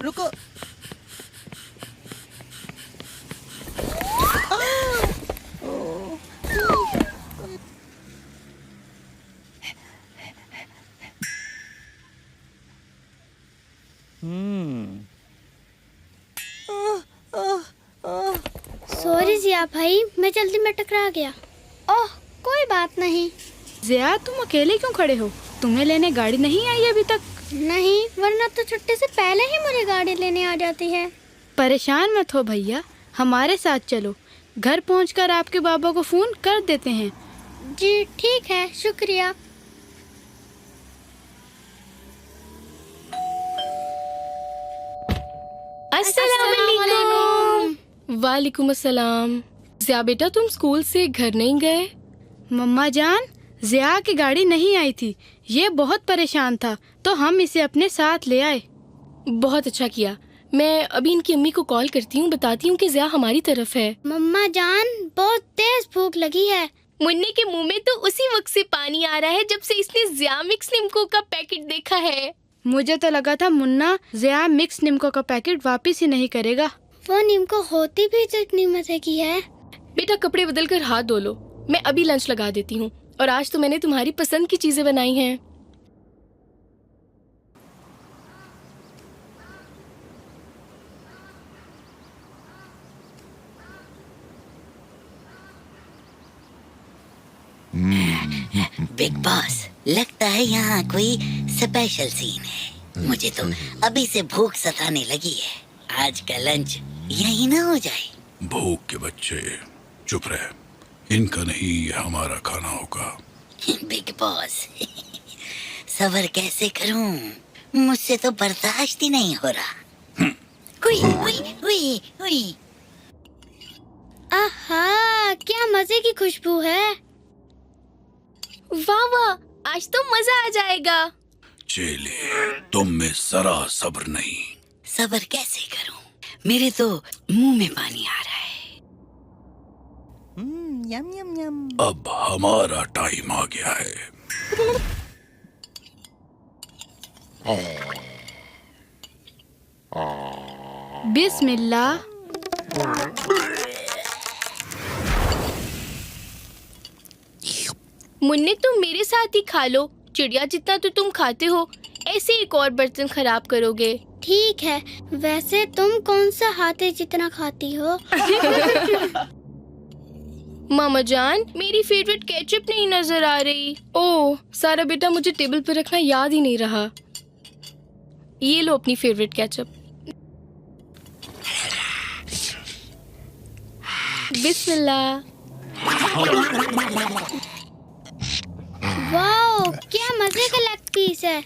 रुको। सॉरी जिया भाई, मैं जल्दी में टकरा गया। ओह कोई बात नहीं। जिया तुम अकेले क्यों खड़े हो? तुम्हें लेने गाड़ी नहीं आई अभी तक? नहीं, वरना तो छुट्टी से पहले ही मुझे गाड़ी लेने आ जाती है। परेशान मत हो भैया, हमारे साथ चलो। घर पहुंचकर आपके बाबा को फोन कर देते हैं। जी ठीक है, शुक्रिया। अस्सलामुअलैकुम। वालेकुम अस्सलाम। जिया बेटा तुम स्कूल से घर नहीं गए? मम्मा जान, जिया की गाड़ी नहीं आई थी। ये बहुत परेशान था तो हम इसे अपने साथ ले आए। बहुत अच्छा किया। मैं अभी इनकी अम्मी को कॉल करती हूँ, बताती हूँ कि जिया हमारी तरफ है। मम्मा जान, बहुत तेज भूख लगी है। मुन्ने के मुंह में तो उसी वक्त से पानी आ रहा है जब से इसने जिया मिक्स निम्को का पैकेट देखा है। मुझे तो लगा था मुन्ना जिया मिक्स निम्को का पैकेट वापस ही नहीं करेगा। वो निम्को होती भी तो इतनी मजे की है। बेटा कपड़े बदल कर हाथ धो लो, मैं अभी लंच लगा देती हूँ। और आज तो मैंने तुम्हारी पसंद की चीजें बनाई हैं। बिग बॉस, लगता है यहाँ कोई स्पेशल सीन है। मुझे तो अभी से भूख सताने लगी है। आज का लंच यही ना हो जाए। भूख के बच्चे चुप रहे, इनका नहीं ये हमारा खाना होगा। बिग बॉस, सबर कैसे करूं? मुझसे तो बर्दाश्त ही नहीं हो रहा। उई, उई, उई, उई। आहा, क्या मजे की खुशबू है। वाह वाह, आज तो मजा आ जाएगा। चेले, तुम में जरा सब्र नहीं। सबर कैसे करूं? मेरे तो मुंह में पानी आ रहा है। यम यम यम। अब हमारा टाइम आ गया है। बिस्मिल्लाह। मुन्ने तुम मेरे साथ ही खा लो, चिड़िया जितना तो तुम खाते हो, ऐसे एक और बर्तन खराब करोगे। ठीक है, वैसे तुम कौन सा हाथी जितना खाती हो? मामा जान, मेरी फेवरेट केचप नहीं नजर आ रही। ओह सारा बेटा, मुझे टेबल पर रखना याद ही नहीं रहा। ये लो अपनी फेवरेट केचप। बिस्मिल्लाह। वाओ, क्या मजे का लेग पीस है।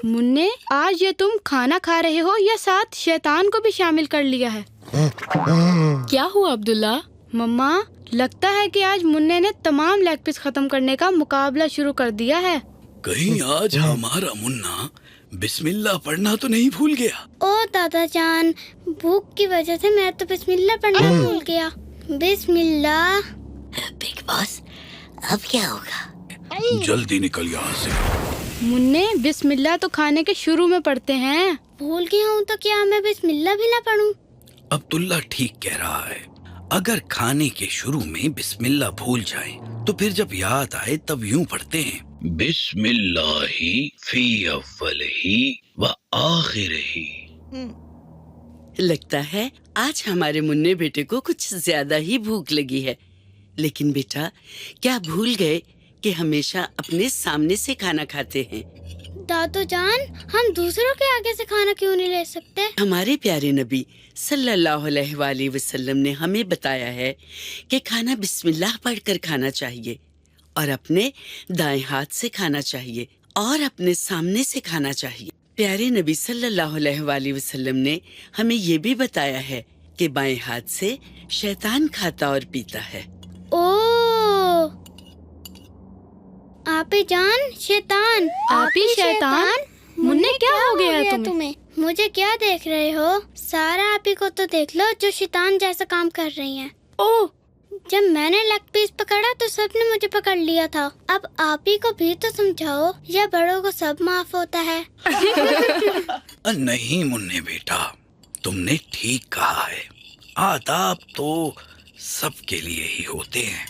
मुन्ने, आज ये तुम खाना खा रहे हो या साथ शैतान को भी शामिल कर लिया है? क्या हुआ अब्दुल्ला? मम्मा, लगता है कि आज मुन्ने ने तमाम लेग पीस खत्म करने का मुकाबला शुरू कर दिया है। कहीं आज हमारा मुन्ना बिस्मिल्लाह पढ़ना तो नहीं भूल गया? ओ दादा जान, भूख की वजह से मैं तो बिस्मिल्लाह पढ़ना भूल गया। बिस्मिल्लाह। बिग बॉस, अब क्या होगा? जल्दी निकल यहाँ से। मुन्ने, बिस्मिल्लाह तो खाने के शुरू में पढ़ते हैं। भूल गया हूँ तो क्या मैं बिस्मिल्लाह भी ना पढ़ूं? अब्दुल्ला ठीक कह रहा है। अगर खाने के शुरू में बिस्मिल्लाह भूल जाएं, तो फिर जब याद आए तब यूं पढ़ते हैं, बिस्मिल्लाही फी अव्वलिही व आखिरिही। लगता है आज हमारे मुन्ने बेटे को कुछ ज्यादा ही भूख लगी है। लेकिन बेटा, क्या भूल गए कि हमेशा अपने सामने से खाना खाते हैं? दादू जान, हम दूसरों के आगे से खाना क्यों नहीं ले सकते? हमारे प्यारे नबी सल्लल्लाहु अलैहि वसल्लम ने हमें बताया है कि खाना बिस्मिल्लाह पढ़कर खाना चाहिए और अपने दाएं हाथ से खाना चाहिए और अपने सामने से खाना चाहिए। प्यारे नबी सल्लल्लाहु अलैहि वसल्लम ने हमें ये भी बताया है कि बाएं हाथ से शैतान खाता और पीता है। ओ, आपी जान, शैतान। आपी शैतान? मुन्ने, क्या हो गया है तुम्हें? मुझे क्या देख रहे हो? सारा आपी को तो देख लो जो शैतान जैसा काम कर रही हैं। ओह जब मैंने लेग पीस पकड़ा तो सबने मुझे पकड़ लिया था। अब आप ही को भी तो समझाओ, या बड़ों को सब माफ होता है। नहीं मुन्ने बेटा, तुमने ठीक कहा है। आदाब तो सबके लिए ही होते हैं।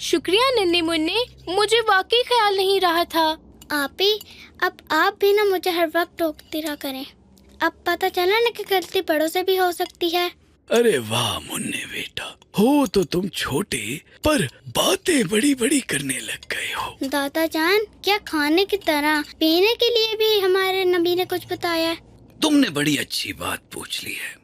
शुक्रिया नन्हे मुन्ने, मुझे वाकई ख्याल नहीं रहा था। आप ही, अब आप भी ना मुझे हर वक्त टोकती रहा करें। अब पता चला ना कि गलती बड़ों से भी हो सकती है। अरे वाह मुन्ने बेटा, हो तो तुम छोटे पर बातें बड़ी बड़ी करने लग गए हो। दादा जान, क्या खाने की तरह पीने के लिए भी हमारे नबी ने कुछ बताया है? तुमने बड़ी अच्छी बात पूछ ली है।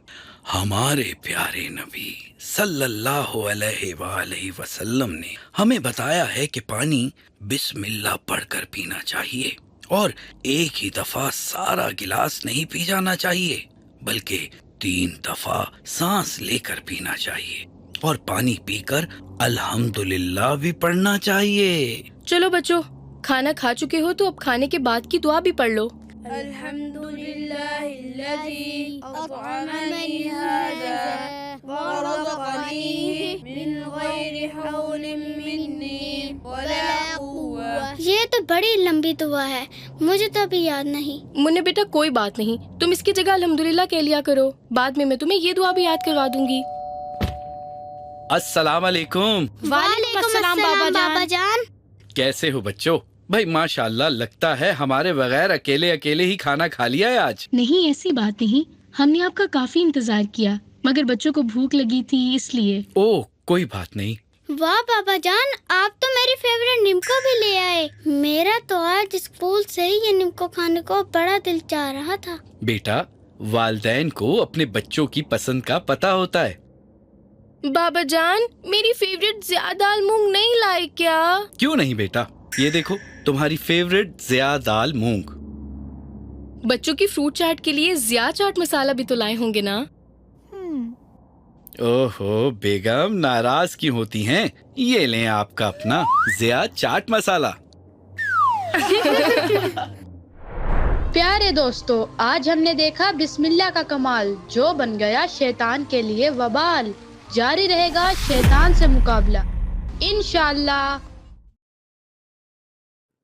हमारे प्यारे नबी सल्लल्लाहु अलैहि वसल्लम ने हमें बताया है कि पानी बिस्मिल्लाह पढ़कर पीना चाहिए और एक ही दफा सारा गिलास नहीं पी जाना चाहिए, बल्कि 3 दफा सांस लेकर पीना चाहिए और पानी पीकर अल्हम्दुलिल्लाह भी पढ़ना चाहिए। चलो बच्चों, खाना खा चुके हो तो अब खाने के बाद की दुआ भी पढ़ लो। ये तो बड़ी लंबी दुआ है, मुझे तो अभी याद नहीं। मुन्ने बेटा कोई बात नहीं, तुम इसकी जगह अल्हम्दुलिल्लाह कह लिया करो। बाद में मैं तुम्हें ये दुआ भी याद करवा दूंगी। अस्सलाम वालेकुम। वालेकुम अस्सलाम बाबा जान। कैसे हो बच्चों? भाई माशाल्लाह, लगता है हमारे बगैर अकेले अकेले ही खाना खा लिया है आज। नहीं, ऐसी बात नहीं, हमने आपका काफी इंतजार किया, मगर बच्चों को भूख लगी थी इसलिए। ओह कोई बात नहीं। वाह बाबा जान, आप तो मेरी फेवरेट निम्को भी ले आए। मेरा तो आज स्कूल से ही ये निम्को खाने को बड़ा दिल चाह रहा था। बेटा, वालिदैन को अपने बच्चों की पसंद का पता होता है। बाबा जान, मेरी फेवरेट ज़िया दाल मूंग नहीं लाए क्या? क्यों नहीं बेटा, ये देखो तुम्हारी फेवरेट ज़िया दाल मूंग। बच्चों की फ्रूट चाट के लिए ज़िया चाट मसाला भी तो लाए होंगे ना? ओहो बेगम, नाराज क्यों होती हैं? ये लें आपका अपना ज़िया चाट मसाला। प्यारे दोस्तों, आज हमने देखा बिस्मिल्लाह का कमाल, जो बन गया शैतान के लिए वबाल। जारी रहेगा शैतान से मुकाबला इंशाअल्लाह।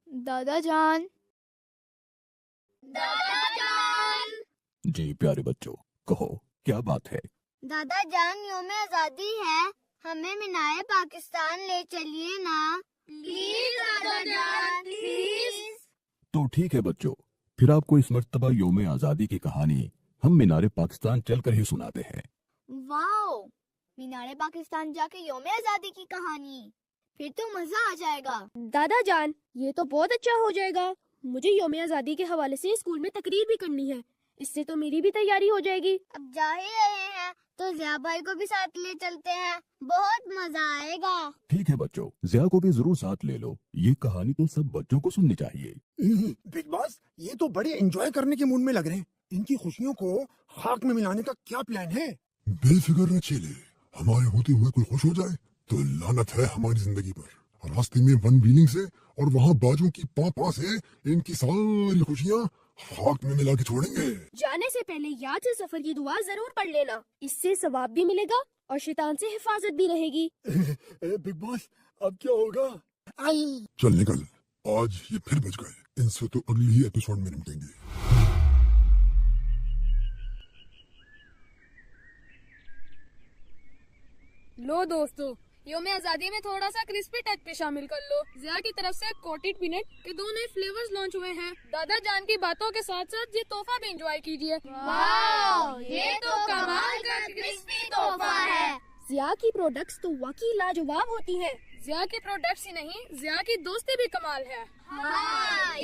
दादा जान। जी प्यारे बच्चों, कहो क्या बात है? दादा जान, यौम आजादी है, हमें मीनार पाकिस्तान ले चलिए ना। प्लीज दादा जान, प्लीज। तो ठीक है बच्चों, फिर आपको इस मर्तबा यौम आजादी की कहानी हम मीनार पाकिस्तान चलकर ही सुनाते हैं। वाओ, मीनार पाकिस्तान जाके यौम आजादी की कहानी, फिर तो मजा आ जाएगा। दादा जान, ये तो बहुत अच्छा हो जाएगा। मुझे यौम आजादी के हवाले से स्कूल में तकरीर भी करनी है, इससे तो मेरी भी तैयारी हो जाएगी। अब जा ही रहे हैं तो ज़िया भाई को भी साथ ले चलते हैं, बहुत मजा आएगा। ठीक है बच्चों, ज़िया को भी जरूर साथ ले लो, ये कहानी तो सब बच्चों को सुननी चाहिए। बिग बॉस, ये तो बड़े एंजॉय करने के मूड में लग रहे हैं। इनकी खुशियों को खाक में मिलाने का क्या प्लान है? बेफिक्र न चले, हमारे होते हुए कोई खुश हो जाए तो लानत है हमारी जिंदगी पर। रास्ते में वन व्हीलिंग से और वहाँ बाजों की पापा से इनकी सारी खुशियाँ खाक में मिला के छोड़ेंगे। जाने से पहले याद से सफर की दुआ जरूर पढ़ लेना, इससे सवाब भी मिलेगा और शैतान से हिफाजत भी रहेगी। बिग बॉस, अब क्या होगा? चल निकल, आज ये फिर बच गए, इनसे तो अगली ही एपिसोड में निपटेंगे। लो दोस्तों, यौम आजादी में थोड़ा सा क्रिस्पी टच पे शामिल कर लो। ज़िया की तरफ से कोटेड पीनट के 2 नए फ्लेवर्स लॉन्च हुए हैं। दादा जान की बातों के साथ साथ ये तोहफा भी एंजॉय कीजिए। ये तो कमाल का क्रिस्पी तोहफा है। ज़िया की प्रोडक्ट्स तो वाकई लाजवाब होती हैं। ज़िया की प्रोडक्ट्स ही नहीं, ज़िया की दोस्ती भी कमाल है।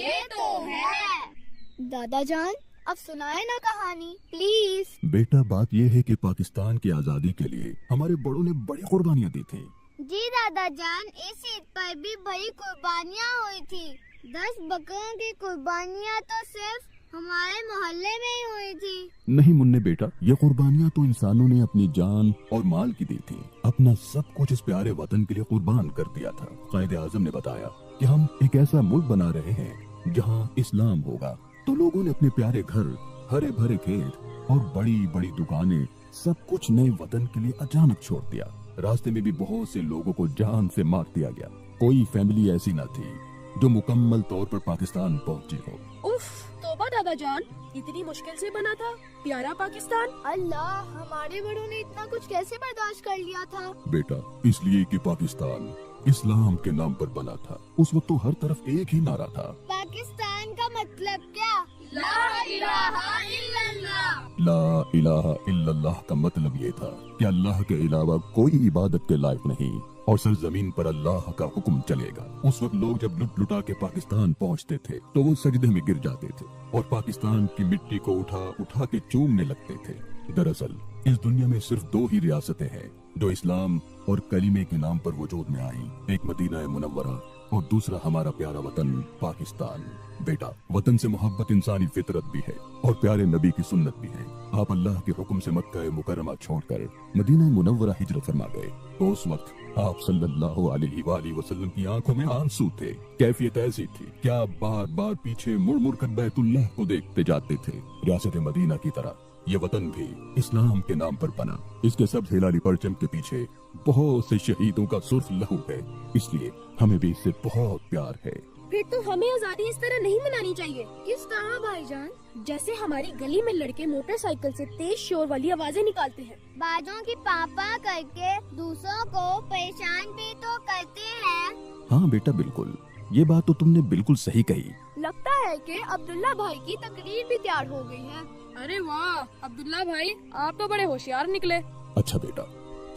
ये तो है। दादा जान, अब सुनाए ना कहानी प्लीज। बेटा, बात यह है कि पाकिस्तान की आजादी के लिए हमारे बड़ों ने बड़ी कुर्बानियाँ दी थी। जी दादा जान, इस ईद पर भी बड़ी कुर्बानियाँ हुई थी। 10 बकरों की कुर्बानियाँ तो सिर्फ हमारे मोहल्ले में ही हुई थी। नहीं मुन्ने बेटा, ये कुर्बानियाँ तो इंसानों ने अपनी जान और माल की दी थी। अपना सब कुछ इस प्यारे वतन के लिए कुर्बान कर दिया था। कायदे आज़म ने बताया कि हम एक ऐसा मुल्क बना रहे हैं जहाँ इस्लाम होगा। तो लोगों ने अपने प्यारे घर, हरे भरे खेत और बड़ी बड़ी दुकानें, सब कुछ नए वतन के लिए अचानक छोड़ दिया। रास्ते में भी बहुत से लोगों को जान से मार दिया गया। कोई फैमिली ऐसी न थी जो मुकम्मल तौर पर पाकिस्तान पहुंची हो। उफ, तौबा दादा जान, इतनी मुश्किल से बना था प्यारा पाकिस्तान। अल्लाह, हमारे बड़ों ने इतना कुछ कैसे बर्दाश्त कर लिया था? बेटा, इसलिए कि पाकिस्तान इस्लाम के नाम पर बना था। उस वक्त तो हर तरफ एक ही नारा था, पाकिस्तान का मतलब क्या? ला इलाहा इल्लल्लाह। ला इलाहा इल्लल्लाह का मतलब ये था कि अल्लाह के अलावा कोई इबादत के लायक नहीं और सरजमीन पर अल्लाह का हुक्म चलेगा। उस वक्त लोग जब लुट लुटा के पाकिस्तान पहुंचते थे तो वो सजदे में गिर जाते थे और पाकिस्तान की मिट्टी को उठा उठा के चूमने लगते थे। दरअसल इस दुनिया में सिर्फ दो ही रियासतें हैं जो इस्लाम और कलीमे के नाम पर वजूद में आई, एक मदीना मुनव्वरा और दूसरा हमारा प्यारा वतन पाकिस्तान। बेटा, वतन से मोहब्बत इंसानी फितरत भी है और प्यारे नबी की सुन्नत भी है। आप अल्लाह के हुक्म से मक्का मुकर्रमा छोड़कर मदीना मुनव्वरा हिजरत फरमा गए तो उस वक्त आप सल्लल्लाहु अलैहि वसल्लम की आंखों में आंसू थे। कैफियत ऐसी थी कि आप बार बार पीछे मुड़ मुड़ कर बैतुल्लाह को देखते जाते थे। रियासत मदीना की तरह ये वतन भी इस्लाम के नाम पर बना। इसके सब हिलाली परचम के पीछे बहुत से शहीदों का सुर्ख लहू है, इसलिए हमें भी इससे बहुत प्यार है। फिर तो हमें आजादी इस तरह नहीं मनानी चाहिए। किस तरह भाईजान? जैसे हमारी गली में लड़के मोटरसाइकिल से तेज शोर वाली आवाजें निकालते हैं, बाजों की पापा करके दूसरों को परेशान भी तो करते हैं। हाँ बेटा, बिल्कुल, ये बात तो तुमने बिल्कुल सही कही। लगता है कि अब्दुल्ला भाई की तकरीर भी तैयार हो गई है। अरे वाह अब्दुल्ला भाई, आप तो बड़े होशियार निकले। अच्छा बेटा,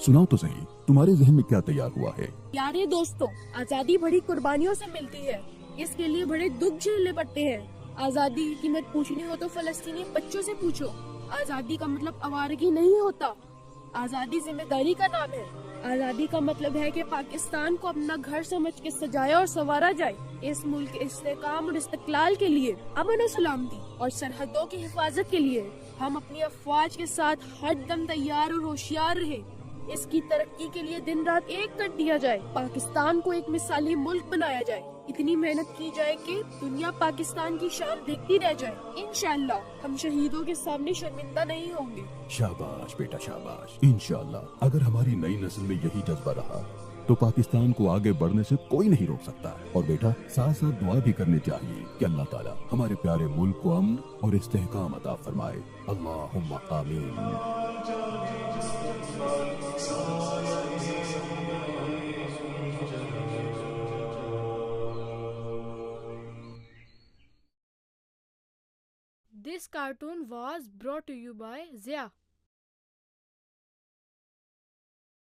सुनाओ तो सही, तुम्हारे जहन में क्या तैयार हुआ है? प्यारे दोस्तों, आजादी बड़ी कुर्बानियों से मिलती है, इसके लिए बड़े दुख झेलने पड़ते हैं। आजादी की कीमत पूछनी हो तो फलस्तीनी बच्चों से पूछो। आजादी का मतलब आवारगी नहीं होता, आजादी जिम्मेदारी का नाम है। आजादी का मतलब है कि पाकिस्तान को अपना घर समझ के सजाया और संवारा जाए। इस मुल्क के इस्तेकाम और इस्तिकलाल के लिए, अमन और सलामती और सरहदों की हिफाजत के लिए हम अपनी अफवाज के साथ हर दम तैयार और होशियार रहे। इसकी तरक्की के लिए दिन रात एक कर दिया जाए, पाकिस्तान को एक मिसाली मुल्क बनाया जाए। इतनी मेहनत की जाए कि दुनिया पाकिस्तान की शान देखती रह जाए। इंशाअल्लाह हम शहीदों के सामने शर्मिंदा नहीं होंगे। शाबाश बेटा, शाबाश। इंशाअल्लाह अगर हमारी नई नस्ल में यही जज्बा रहा तो पाकिस्तान को आगे बढ़ने से कोई नहीं रोक सकता है। और बेटा, साथ साथ दुआ भी करनी चाहिए कि अल्लाह ताला हमारे प्यारे मुल्क को अमन और इस्तेहकाम अता फरमाए। अल्लाहुम्मा आमीन। This cartoon was brought to you by Zia.